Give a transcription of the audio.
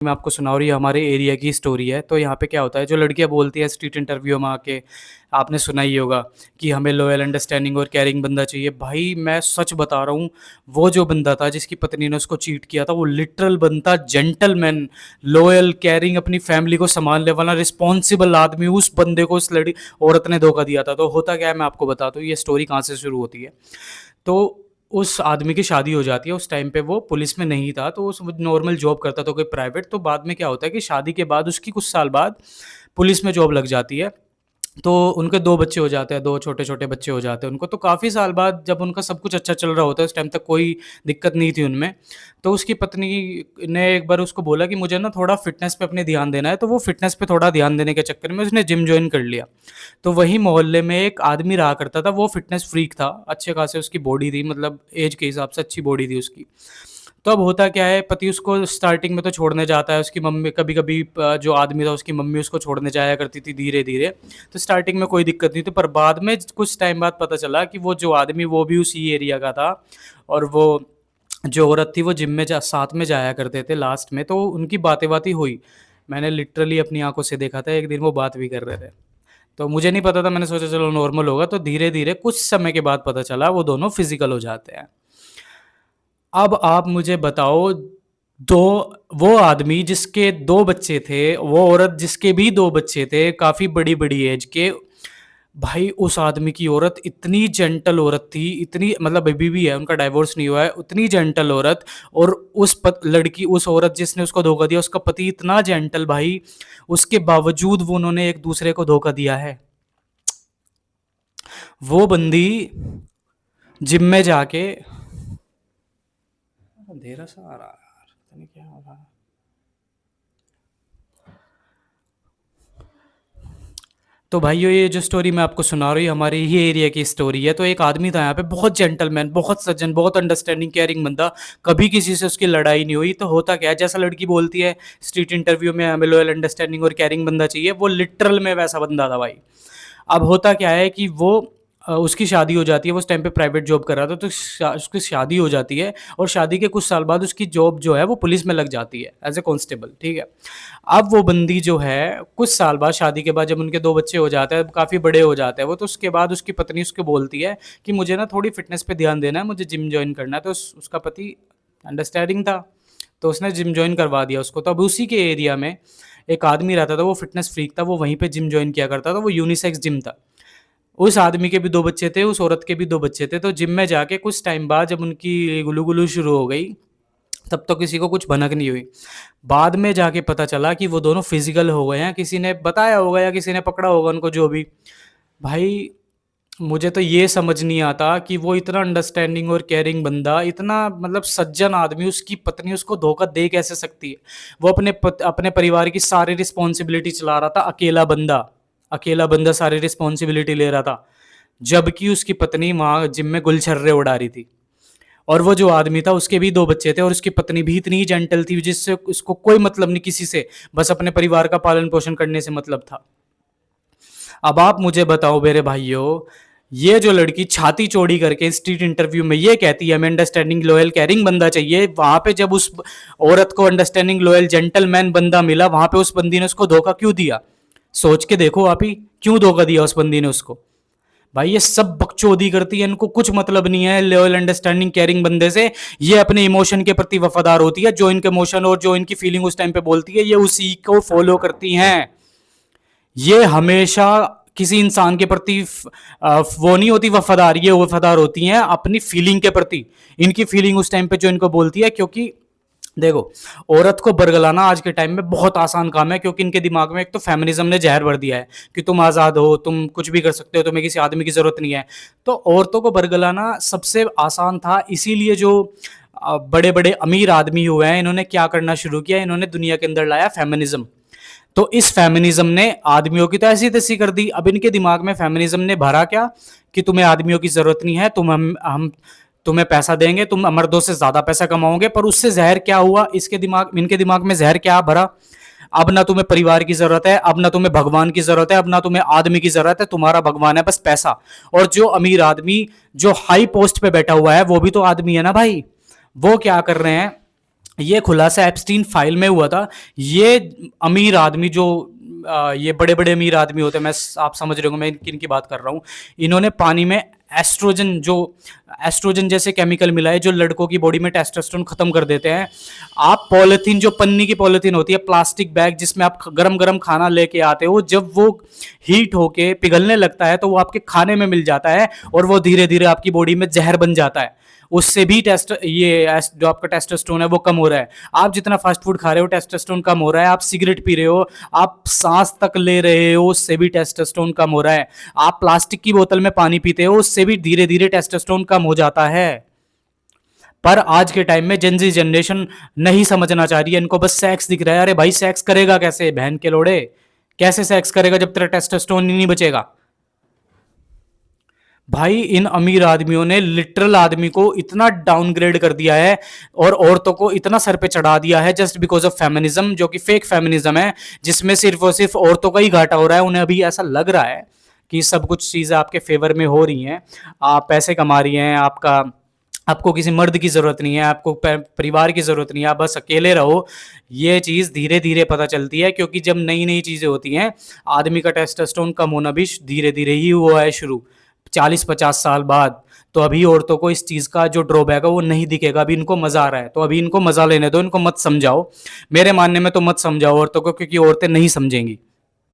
मैं आपको सुना रही हमारे एरिया की स्टोरी है। तो यहाँ पे क्या होता है, जो लड़कियाँ बोलती हैं स्ट्रीट इंटरव्यू में आके, आपने सुना ही होगा कि हमें लॉयल, अंडरस्टैंडिंग और केयरिंग बंदा चाहिए। भाई मैं सच बता रहा हूँ, वो जो बंदा था जिसकी पत्नी ने उसको चीट किया था, वो लिटरल बनता जेंटलमैन, लॉयल, केयरिंग, अपनी फैमिली को संभालने वाला रिस्पॉन्सिबल आदमी। उस बंदे को उस लड़ी औरत ने धोखा दिया था। तो होता क्या है, मैं आपको बताता हूँ ये स्टोरी कहाँ से शुरू होती है। तो उस आदमी की शादी हो जाती है। उस टाइम पे वो पुलिस में नहीं था, तो उस नॉर्मल जॉब करता था कोई प्राइवेट। तो बाद में क्या होता है कि शादी के बाद उसकी कुछ साल बाद पुलिस में जॉब लग जाती है। तो उनके 2 बच्चे हो जाते हैं, 2 छोटे-छोटे बच्चे हो जाते हैं उनको। तो काफ़ी साल बाद जब उनका सब कुछ अच्छा चल रहा होता है, उस टाइम तक कोई दिक्कत नहीं थी उनमें। तो उसकी पत्नी ने एक बार उसको बोला कि मुझे ना थोड़ा फ़िटनेस पे अपने ध्यान देना है। तो वो फ़िटनेस पे थोड़ा ध्यान देने के चक्कर में उसने जिम जॉइन कर लिया। तो वही मोहल्ले में एक आदमी रहा करता था, वो फ़िटनेस फ्रीक था, अच्छे खासे उसकी बॉडी थी, मतलब ऐज के हिसाब से अच्छी बॉडी थी उसकी। तो अब होता क्या है, पति उसको स्टार्टिंग में तो छोड़ने जाता है, उसकी मम्मी कभी-कभी जो आदमी था उसकी मम्मी उसको छोड़ने जाया करती थी धीरे-धीरे। तो स्टार्टिंग में कोई दिक्कत नहीं थी, पर बाद में कुछ टाइम बाद पता चला कि वो जो आदमी वो भी उसी एरिया का था, और वो जो औरत थी वो जिम में जा साथ में जाया करते थे लास्ट में। तो उनकी बातें-बातें हुई। मैंने लिटरली अपनी आँखों से देखा था, एक दिन वो बात भी कर रहे थे। तो मुझे नहीं पता था, मैंने सोचा चलो नॉर्मल होगा। तो धीरे-धीरे कुछ समय के बाद पता चला वो दोनों फिज़िकल हो जाते हैं। अब आप मुझे बताओ, 2 वो आदमी जिसके 2 बच्चे थे, वो औरत जिसके भी 2 बच्चे थे, काफ़ी बड़ी-बड़ी ऐज के। भाई उस आदमी की औरत इतनी जेंटल औरत थी, इतनी, मतलब अभी भी है, उनका डाइवोर्स नहीं हुआ है, उतनी जेंटल औरत। और उस औरत जिसने उसको धोखा दिया, उसका पति इतना जेंटल भाई, उसके बावजूद वो उन्होंने एक दूसरे को धोखा दिया है। वो बंदी जिम में जाके, अंधेरा सा आ रहा है यार, पता नहीं क्या हो रहा है। तो भाइयों, ये जो स्टोरी मैं आपको सुना रही हूँ हमारे ही एरिया की स्टोरी है। तो एक आदमी था यहाँ पे, बहुत जेंटलमैन, बहुत सज्जन, बहुत अंडरस्टैंडिंग, केयरिंग बंदा। कभी किसी से उसकी लड़ाई नहीं हुई। तो होता क्या है, जैसा लड़की बोलती है स्ट्रीट इंटरव्यू में हमें लॉयल, अंडरस्टैंडिंग और केयरिंग बंदा चाहिए, वो लिटरल में वैसा बंदा था भाई। अब होता क्या है कि वो उसकी शादी हो जाती है। वो उस टाइम पे प्राइवेट जॉब कर रहा था। तो उसकी शादी हो जाती है, और शादी के कुछ साल बाद उसकी जॉब जो है वो पुलिस में लग जाती है एज ए कांस्टेबल, ठीक है। अब वो बंदी जो है, कुछ साल बाद शादी के बाद जब उनके 2 बच्चे हो जाते हैं, काफ़ी बड़े हो जाते हैं वो, तो उसके बाद उसकी पत्नी उसको बोलती है कि मुझे ना थोड़ी फिटनेस पे ध्यान देना है, मुझे जिम जॉइन करना है। तो उसका पति अंडरस्टैंडिंग था, तो उसने जिम जॉइन करवा दिया उसको। तो अब उसी के एरिया में एक आदमी रहता था, वो फिटनेस फ्रीक था, वो वहीं पे जिम जॉइन किया करता था, वो यूनिसेक्स जिम था। उस आदमी के भी 2 बच्चे थे, उस औरत के भी 2 बच्चे थे। तो जिम में जाके कुछ टाइम बाद जब उनकी गुलू-गुलू शुरू हो गई, तब तो किसी को कुछ भनक नहीं हुई। बाद में जाके पता चला कि वो दोनों फिज़िकल हो गए हैं, किसी ने बताया होगा या किसी ने पकड़ा होगा उनको, जो भी। भाई मुझे तो ये समझ नहीं आता कि वो इतना अंडरस्टैंडिंग और केयरिंग बंदा, इतना मतलब सज्जन आदमी, उसकी पत्नी उसको धोखा दे कैसे सकती है? वो अपने परिवार की सारी रिस्पॉन्सिबिलिटी चला रहा था, अकेला बंदा सारी रिस्पॉन्सिबिलिटी ले रहा था। जबकि उसकी पत्नी वहाँ जिम में गुलछर्रे उड़ा रही थी। और वो जो आदमी था उसके भी 2 बच्चे थे, और उसकी पत्नी भी इतनी जेंटल थी जिससे उसको कोई मतलब नहीं किसी से, बस अपने परिवार का पालन-पोषण करने से मतलब था। अब आप मुझे बताओ मेरे भाइयों, ये जो लड़की छाती चौड़ी करके स्ट्रीट इंटरव्यू में ये कहती है हमें अंडरस्टैंडिंग, लॉयल, केयरिंग बंदा चाहिए, वहां पे जब उस औरत को अंडरस्टैंडिंग, लॉयल, जेंटलमैन बंदा मिला, वहां पे उस बंदी ने उसको धोखा क्यों दिया? सोच के देखो आप ही, क्यों धोखा दिया उस बंदी ने उसको? भाई ये सब बकचोदी करती है, इनको कुछ मतलब नहीं है लॉयल, अंडरस्टैंडिंग, केयरिंग बंदे से। ये अपने इमोशन के प्रति वफादार होती है, जो इनके इमोशन और जो इनकी फीलिंग उस टाइम पे बोलती है, ये उसी को फॉलो करती हैं। ये हमेशा किसी इंसान के प्रति वो नहीं होती वफादार, ये वफादार होती हैं अपनी फीलिंग के प्रति। इनकी फीलिंग उस टाइम पे जो इनको बोलती है, क्योंकि देखो, औरत को बरगलाना आज के टाइम में बहुत आसान काम है, क्योंकि इनके दिमाग में एक तो फेमिनिज्म ने जहर भर दिया है कि तुम आज़ाद हो, तुम कुछ भी कर सकते हो, तुम्हें किसी आदमी की ज़रूरत नहीं है। तो औरतों को बरगलाना सबसे आसान था, इसीलिए जो बड़े बड़े अमीर आदमी हुए हैं, इन्होंने क्या करना शुरू किया, इन्होंने दुनिया के अंदर लाया फेमिनिज्म। तो इस फेमिनिज्म ने आदमियों की तो ऐसी तैसी कर दी। अब इनके दिमाग में फेमिनिज्म ने भरा क्या, कि तुम्हें आदमियों की जरूरत नहीं है, हम तुम्हें पैसा देंगे, तुम मर्दों से ज्यादा पैसा कमाओगे। पर उससे जहर क्या हुआ, इनके दिमाग में जहर क्या भरा, अब ना तुम्हें परिवार की जरूरत है, अब ना तुम्हें भगवान की जरूरत है, अब ना तुम्हें आदमी की जरूरत है, तुम्हारा भगवान है बस पैसा। और जो अमीर आदमी जो हाई पोस्ट पे बैठा हुआ है, वो भी तो आदमी है ना भाई। वो क्या कर रहे हैं, ये खुलासा एप्स्टीन फाइल में हुआ था। ये अमीर आदमी जो ये बड़े-बड़े अमीर आदमी होते हैं, आप समझ रहे होंगे मैं किन की बात कर रहा हूँ। इन्होंने पानी में एस्ट्रोजन जैसे केमिकल मिलाए जो लड़कों की बॉडी में टेस्टोस्टेरोन खत्म कर देते हैं। आप पॉलिथीन, जो पन्नी की पॉलिथीन होती है, प्लास्टिक बैग जिसमें आप गरम-गरम खाना लेके आते हो, जब वो हीट होके पिघलने लगता है तो वो आपके खाने में मिल जाता है और वो धीरे-धीरे आपकी बॉडी में जहर बन जाता है। उससे भी जो आपका टेस्टोस्टेरोन है वो कम हो रहा है। आप जितना फास्ट फूड खा रहे हो टेस्टोस्टेरोन कम हो रहा है। आप सिगरेट पी रहे हो, आप सांस तक ले रहे हो, उससे भी टेस्टोस्टेरोन कम हो रहा है। आप प्लास्टिक की बोतल में पानी पीते हो, उससे भी धीरे धीरे टेस्टोस्टेरोन कम हो जाता है। पर आज के टाइम में जेनजी जनरेशन नहीं समझना चाह रही है, इनको बस सेक्स दिख रहा है। अरे भाई सेक्स करेगा कैसे बहन के लोड़े, कैसे सेक्स करेगा जब तेरा टेस्टोस्टेरोन ही नहीं बचेगा। भाई इन अमीर आदमियों ने लिटरल आदमी को इतना डाउनग्रेड कर दिया है और औरतों को इतना सर पे चढ़ा दिया है जस्ट बिकॉज ऑफ फेमिनिज्म, जो कि फेक फेमिनिज्म है, जिसमें सिर्फ और सिर्फ औरतों का ही घाटा हो रहा है। उन्हें अभी ऐसा लग रहा है कि सब कुछ चीज़ें आपके फेवर में हो रही हैं, आप पैसे कमा रही हैं, आपको किसी मर्द की ज़रूरत नहीं है, आपको परिवार की ज़रूरत नहीं है, आप बस अकेले रहो। ये चीज़ धीरे धीरे पता चलती है, क्योंकि जब नई नई चीज़ें होती हैं, आदमी का टेस्टोस्टेरोन कम होना भी धीरे धीरे ही हुआ है शुरू, 40-50 साल बाद। तो अभी औरतों को इस चीज़ का जो ड्रॉबैक है वो नहीं दिखेगा, अभी इनको मज़ा आ रहा है, तो अभी इनको मज़ा लेने दो, इनको मत समझाओ। मेरे मानने में तो मत समझाओ औरतों को, क्योंकि औरतें नहीं समझेंगी।